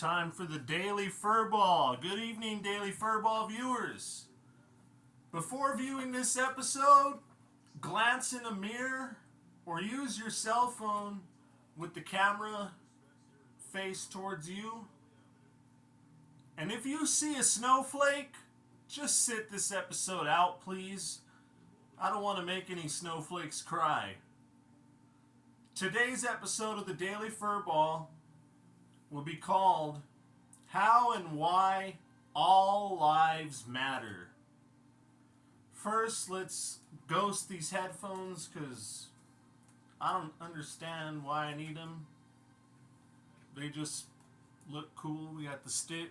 time for the Daily Furball. Good evening, Daily Furball viewers. Before viewing this episode, glance in a mirror or use your cell phone with the camera face towards you. And if you see a snowflake, just sit this episode out, please. I don't want to make any snowflakes cry. Today's episode of the Daily Furball will be called How and Why All Lives Matter. First, let's ghost these headphones because I don't understand why I need them. They just look cool. We got the stick.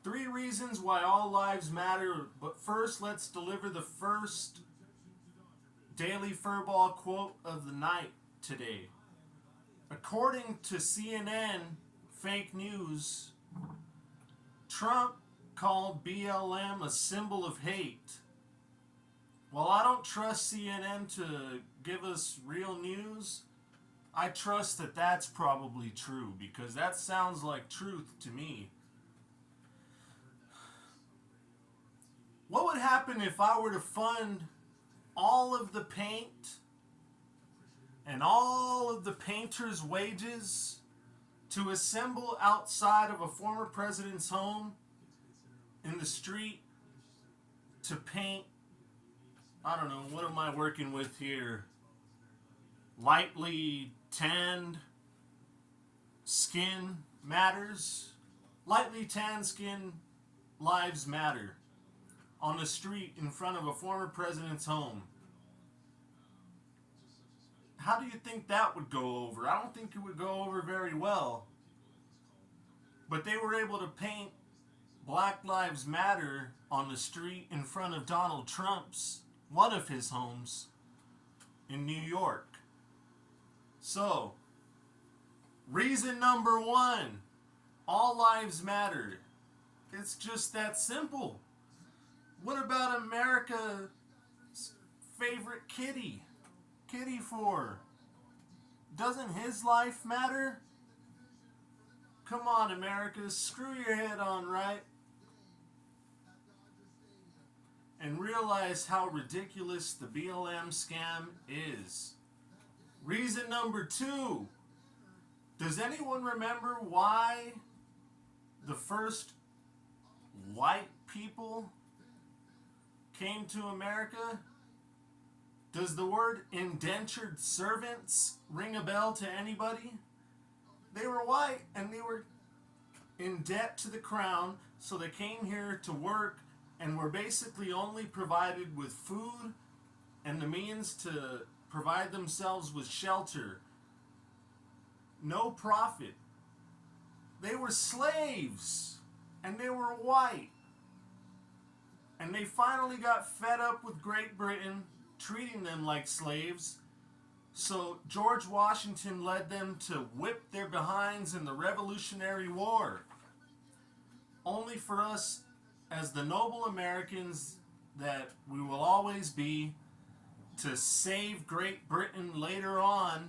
3 reasons why all lives matter, but first let's deliver the first Daily Furball quote of the night today. According to CNN fake news, Trump called BLM a symbol of hate. While I don't trust CNN to give us real news, I trust that that's probably true because that sounds like truth to me. What would happen if I were to fund all of the paint and all of the painters' wages to assemble outside of a former president's home in the street to paint, I don't know, what am I working with here? Lightly tanned skin matters. Lightly tanned skin lives matter on the street in front of a former president's home. How do you think that would go over? I don't think it would go over very well. But they were able to paint Black Lives Matter on the street in front of Donald Trump's, one of his homes in New York. So, reason number 1, all lives matter. It's just that simple. What about America's favorite kitty? Kitty 4. Doesn't his life matter? Come on, America, screw your head on, right? And realize how ridiculous the BLM scam is. Reason number 2. Does anyone remember why the first white people came to America? Does the word indentured servants ring a bell to anybody? They were white and they were in debt to the crown, so they came here to work and were basically only provided with food and the means to provide themselves with shelter. No profit. They were slaves and they were white. And they finally got fed up with Great Britain treating them like slaves. So George Washington led them to whip their behinds in the Revolutionary War. Only for us, as the noble Americans that we will always be, to save Great Britain later on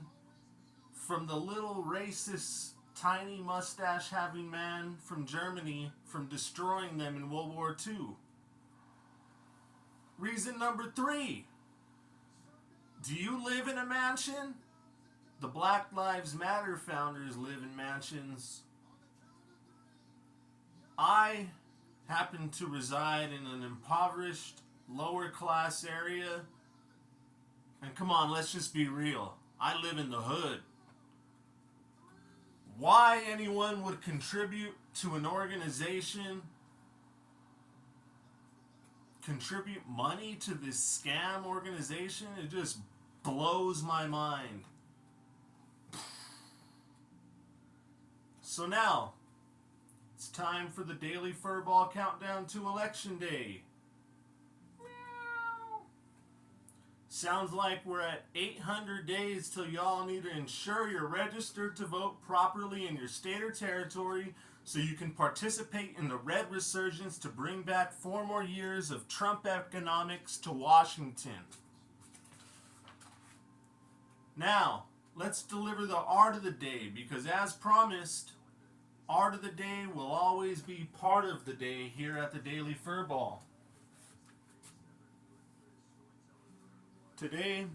from the little racist, tiny mustache-having man from Germany from destroying them in World War II. Reason number 3. Do you live in a mansion? The Black Lives Matter founders live in mansions. I happen to reside in an impoverished, lower class area. And come on, let's just be real. I live in the hood. Why anyone would contribute to an organization, contribute money to this scam organization, it just blows my mind. So now, it's time for the Daily Furball Countdown to Election Day. Meow. Sounds like we're at 800 days till y'all need to ensure you're registered to vote properly in your state or territory so you can participate in the red resurgence to bring back 4 more years of Trump economics to Washington. Now, let's deliver the art of the day, because as promised, art of the day will always be part of the day here at the Daily Furball. Today,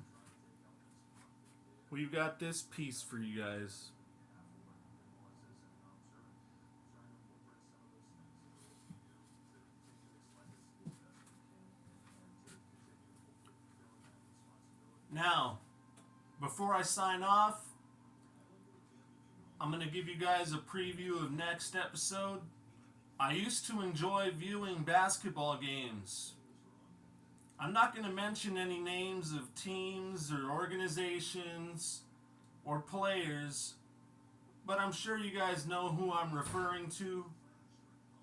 we've got this piece for you guys. Now, before I sign off, I'm going to give you guys a preview of next episode. I used to enjoy viewing basketball games. I'm not going to mention any names of teams or organizations or players, but I'm sure you guys know who I'm referring to.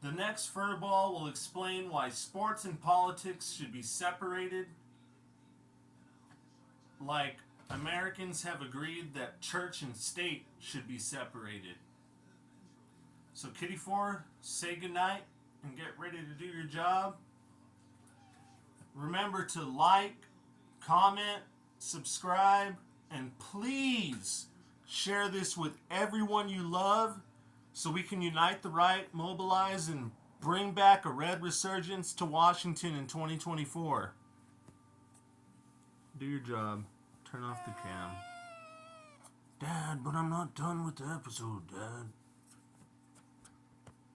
The next Furball will explain why sports and politics should be separated, like Americans have agreed that church and state should be separated. So Kitty 4, say goodnight and get ready to do your job. Remember to like, comment, subscribe, and please share this with everyone you love so we can unite the right, mobilize, and bring back a red resurgence to Washington in 2024. Do your job. Turn off the cam. Dad, but I'm not done with the episode, Dad.